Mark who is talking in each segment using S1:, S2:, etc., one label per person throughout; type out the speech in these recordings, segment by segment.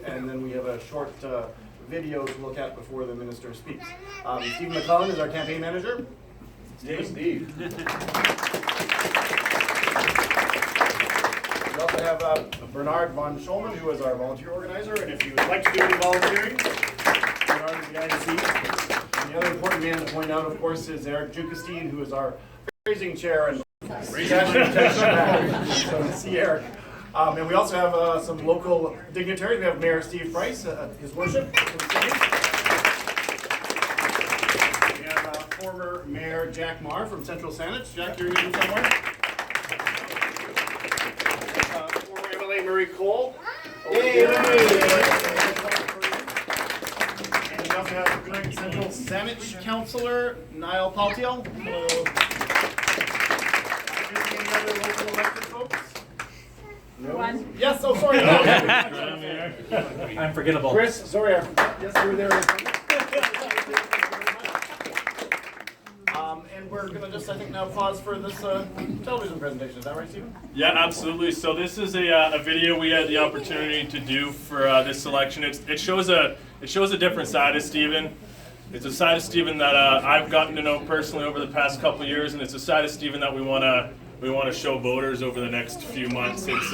S1: and then we have a short video to look at before the minister speaks. Stephen McClellan is our campaign manager.
S2: Hey, Steve.
S1: We also have Bernard von Scholman, who is our volunteer organizer, and if you would like to do any volunteering, Bernard is the guy to see. And the other important man to point out, of course, is Eric Jukestein, who is our raising chair and so see Eric. And we also have some local dignitaries. We have Mayor Steve Price, his worship. We have former Mayor Jack Marr from Central Saanich. Jack, you're in somewhere. Former MLA Murray Cole.
S2: Hey.
S1: And we also have current Central Saanich Councillor Niall Paltiel. Hello. Any other local elected folks? No.
S3: One.
S1: Yes, oh sorry.
S4: Unforgettable.
S1: Chris, sorry, I forgot. Yes, you were there. And we're going to just, I think, now pause for this television presentation. Is that right, Stephen?
S5: Yeah, absolutely. So this is a video we had the opportunity to do for this selection. It shows a different side of Stephen. It's a side of Stephen that I've gotten to know personally over the past couple of years, and it's a side of Stephen that we want to show voters over the next few months. It's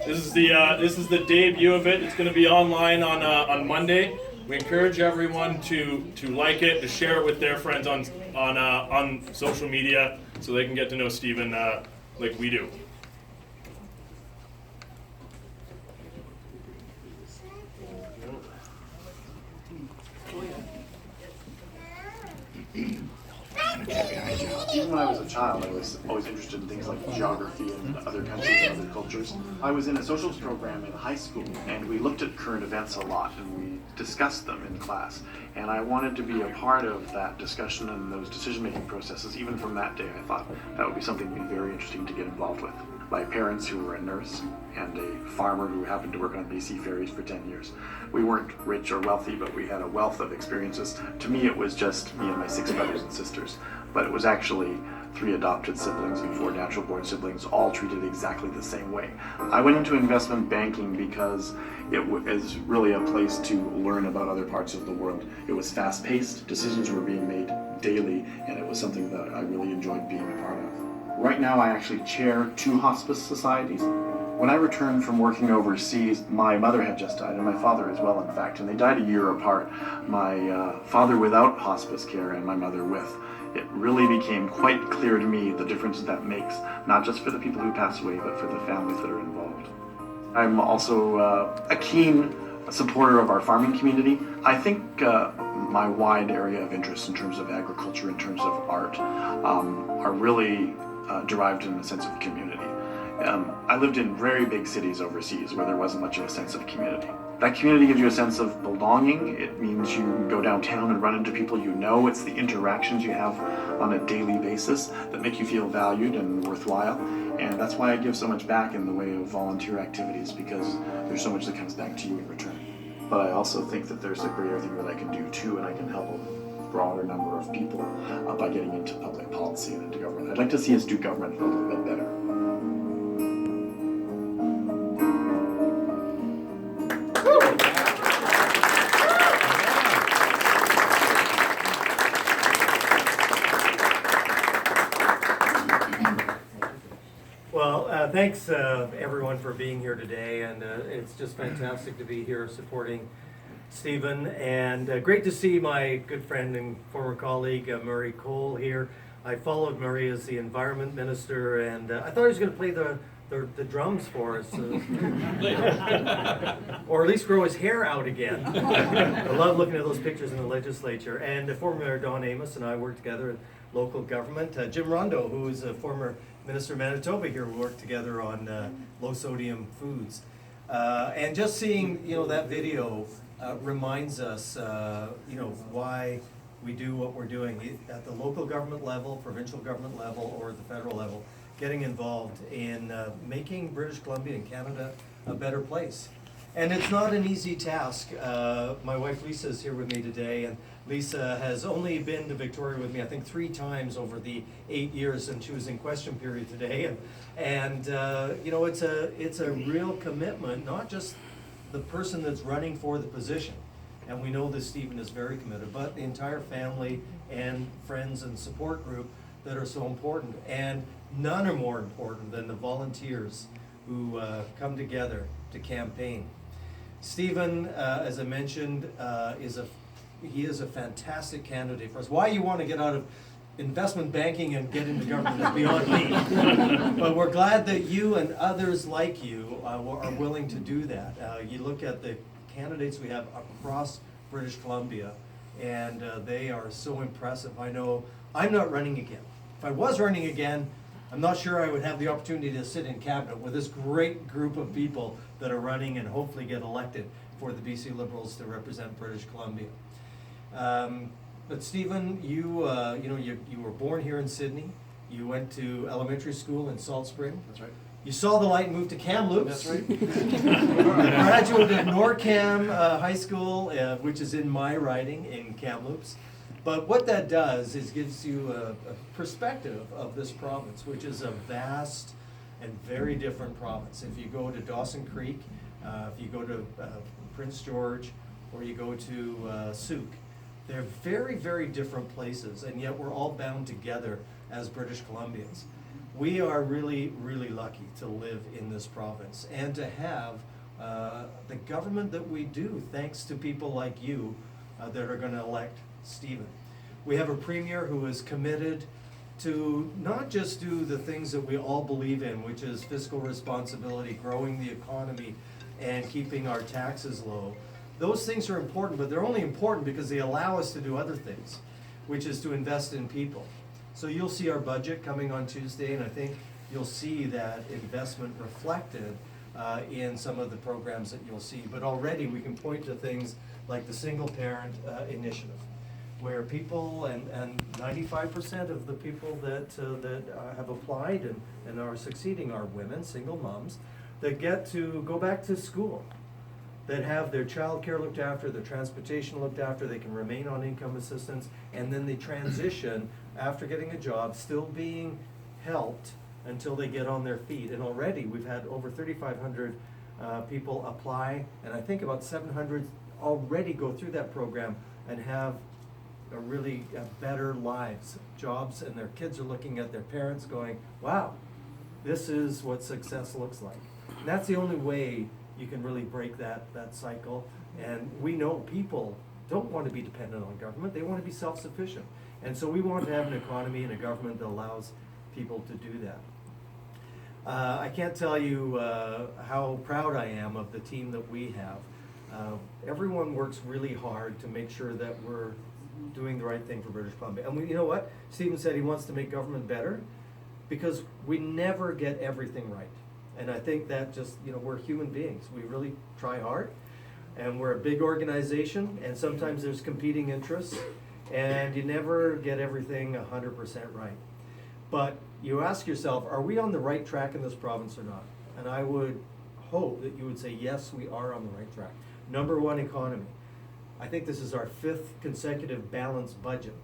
S5: this is the debut of it. It's going to be online on Monday. We encourage everyone to like it, to share it with their friends on social media, so they can get to know Stephen like we do.
S6: Even when I was a child, I was always interested in things like geography and other countries and other cultures. I was in a socials program in high school, and we looked at current events a lot, and we discussed them in class. And I wanted to be a part of that discussion and those decision-making processes. Even from that day, I thought that would be something that would be very interesting to get involved with. My parents, who were a nurse, and a farmer who happened to work on BC ferries for 10 years. We weren't rich or wealthy, but we had a wealth of experiences. To me, it was just me and my 6 brothers and sisters. But it was actually 3 adopted siblings and 4 natural-born siblings, all treated exactly the same way. I went into investment banking because it is really a place to learn about other parts of the world. It was fast-paced, decisions were being made daily, and it was something that I really enjoyed being a part of. Right now, I actually chair 2 hospice societies. When I returned from working overseas, my mother had just died, and my father as well, in fact, and they died a year apart. My father without hospice care and my mother with. It really became quite clear to me the difference that makes, not just for the people who pass away, but for the families that are involved. I'm also a keen supporter of our farming community. I think my wide area of interest in terms of agriculture, in terms of art, are really derived in a sense of community. I lived in very big cities overseas where there wasn't much of a sense of community. That community gives you a sense of belonging. It means you can go downtown and run into people you know. It's the interactions you have on a daily basis that make you feel valued and worthwhile. And that's why I give so much back in the way of volunteer activities, because there's so much that comes back to you in return. But I also think that there's a greater thing that I can do too, and I can help a broader number of people by getting into public policy and into government. I'd like to see us do government a little bit better.
S7: Thanks everyone for being here today, and it's just fantastic to be here supporting Stephen, and great to see my good friend and former colleague Murray Cole here. I followed Murray as the environment minister, and I thought he was going to play the drums for us, or at least grow his hair out again. I love looking at those pictures in the legislature. And former Mayor Don Amos and I worked together in local government. Jim Rondo, who is a former Minister of Manitoba here, we worked together on low sodium foods. And just seeing that video reminds us why we do what we're doing at the local government level, provincial government level, or the federal level, getting involved in making British Columbia and Canada a better place. And it's not an easy task. My wife Lisa is here with me today, and Lisa has only been to Victoria with me, I think, 3 times over the 8 years, and she was in question period today. And it's a real commitment, not just the person that's running for the position. And we know that Stephen is very committed, but the entire family and friends and support group that are so important. And none are more important than the volunteers who come together to campaign. Stephen, as I mentioned, is a fantastic candidate for us. Why you want to get out of investment banking and get into government is beyond me. But we're glad that you and others like you are willing to do that. You look at the candidates we have across British Columbia, and they are so impressive. I know I'm not running again. If I was running again, I'm not sure I would have the opportunity to sit in cabinet with this great group of people that are running and hopefully get elected for the BC Liberals to represent British Columbia. But Stephen, you were born here in Sydney. You went to elementary school in Salt Spring.
S1: That's right.
S7: You saw the light and moved to Kamloops.
S1: That's right.
S7: Graduated at NorCam High School, which is in my riding in Kamloops. But what that does is gives you a perspective of this province, which is a vast and very different province. If you go to Dawson Creek, if you go to Prince George, or you go to Souk, they're very, very different places, and yet we're all bound together as British Columbians. We are really, really lucky to live in this province and to have the government that we do, thanks to people like you that are going to elect Stephen. We have a premier who is committed to not just do the things that we all believe in, which is fiscal responsibility, growing the economy, and keeping our taxes low. Those things are important, but they're only important because they allow us to do other things, which is to invest in people. So you'll see our budget coming on Tuesday, and I think you'll see that investment reflected in some of the programs that you'll see. But already we can point to things like the single parent initiative, where people, and 95% of the people that have applied and are succeeding are women, single moms, that get to go back to school, that have their child care looked after, their transportation looked after, they can remain on income assistance, and then they transition after getting a job, still being helped until they get on their feet. And already we've had over 3,500 people apply, and I think about 700 already go through that program and have a really better lives, jobs, and their kids are looking at their parents going, wow, this is what success looks like. And that's the only way you can really break that cycle. And we know people don't want to be dependent on government, they want to be self-sufficient. And so we want to have an economy and a government that allows people to do that. I can't tell you how proud I am of the team that we have. Everyone works really hard to make sure that we're doing the right thing for British Columbia. And you know what? Stephen said he wants to make government better because we never get everything right. And I think that just, we're human beings. We really try hard, and we're a big organization, and sometimes there's competing interests, and you never get everything 100% right. But you ask yourself, are we on the right track in this province or not? And I would hope that you would say, yes, we are on the right track. Number one, economy. I think this is our 5th consecutive balanced budget.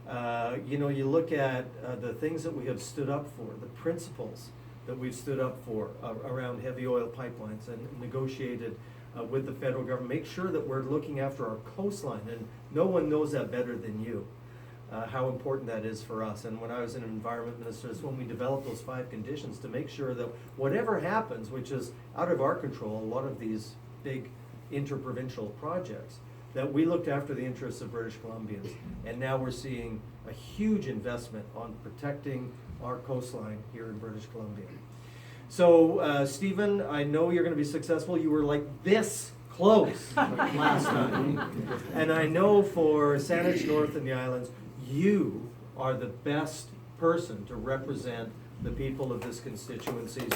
S7: You look at the things that we have stood up for, the principles that we've stood up for around heavy oil pipelines and negotiated with the federal government. Make sure that we're looking after our coastline, and no one knows that better than you, how important that is for us. And when I was an environment minister, it's when we developed those 5 conditions to make sure that whatever happens, which is out of our control, a lot of these big interprovincial projects, that we looked after the interests of British Columbians. And now we're seeing a huge investment on protecting our coastline here in British Columbia. So, Stephen, I know you're going to be successful. You were like this close last time. And I know for Saanich North and the islands, you are the best person to represent the people of this constituency. So,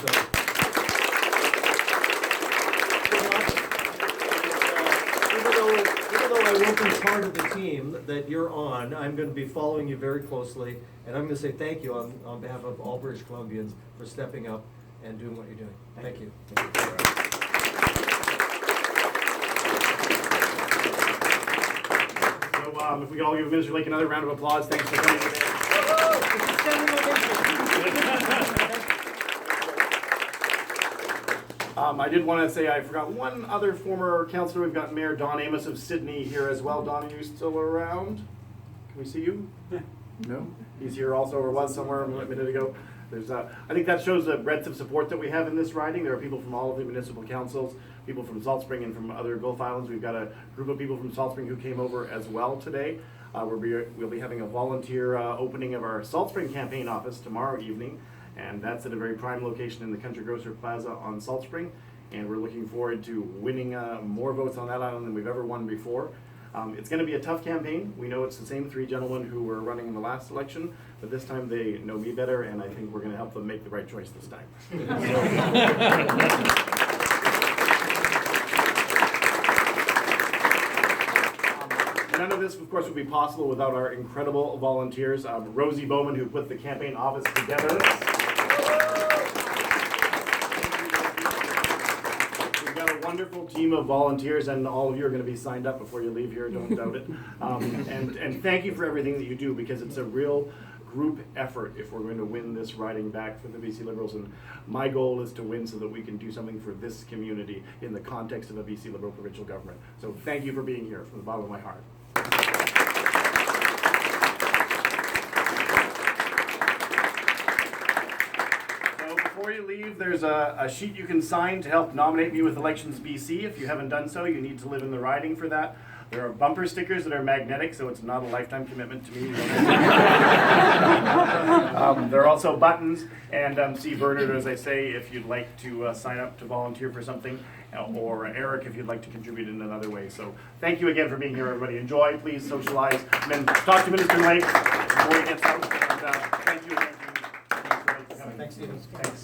S7: even though I won't be part of the team that you're on, I'm going to be following you very closely, and I'm going to say thank you on behalf of all British Columbians for stepping up and doing what you're doing. Thank you.
S1: So if we could all give Minister Lake another round of applause, thanks for coming today. I did want to say I forgot one other former councillor. We've got Mayor Don Amos of Sydney here as well. Don, are you still around? Can we see you? No? He's here also, or was somewhere a minute ago. There's, I think that shows the breadth of support that we have in this riding. There are people from all of the municipal councils, people from Salt Spring and from other Gulf Islands. We've got a group of people from Salt Spring who came over as well today. We'll be having a volunteer opening of our Salt Spring campaign office tomorrow evening, and that's at a very prime location in the Country Grocer Plaza on Salt Spring. And we're looking forward to winning more votes on that island than we've ever won before. It's going to be a tough campaign. We know it's the same three gentlemen who were running in the last election, but this time they know me better, and I think we're going to help them make the right choice this time. None of this, of course, would be possible without our incredible volunteers. Rosie Bowman, who put the campaign office together. Wonderful team of volunteers, and all of you are going to be signed up before you leave here, don't doubt it. And thank you for everything that you do, because it's a real group effort if we're going to win this riding back for the BC Liberals. And my goal is to win so that we can do something for this community in the context of a BC Liberal provincial government. So thank you for being here from the bottom of my heart. Before you leave, there's a sheet you can sign to help nominate me with Elections BC. If you haven't done so, you need to live in the riding for that. There are bumper stickers that are magnetic, so it's not a lifetime commitment to me. There are also buttons, and see Bernard, as I say, if you'd like to sign up to volunteer for something, or Eric, if you'd like to contribute in another way. So thank you again for being here, everybody. Enjoy, please socialize, and then talk to Minister Lake before he gets out. And thank you again.
S7: Thanks, Stephen.
S1: Thanks.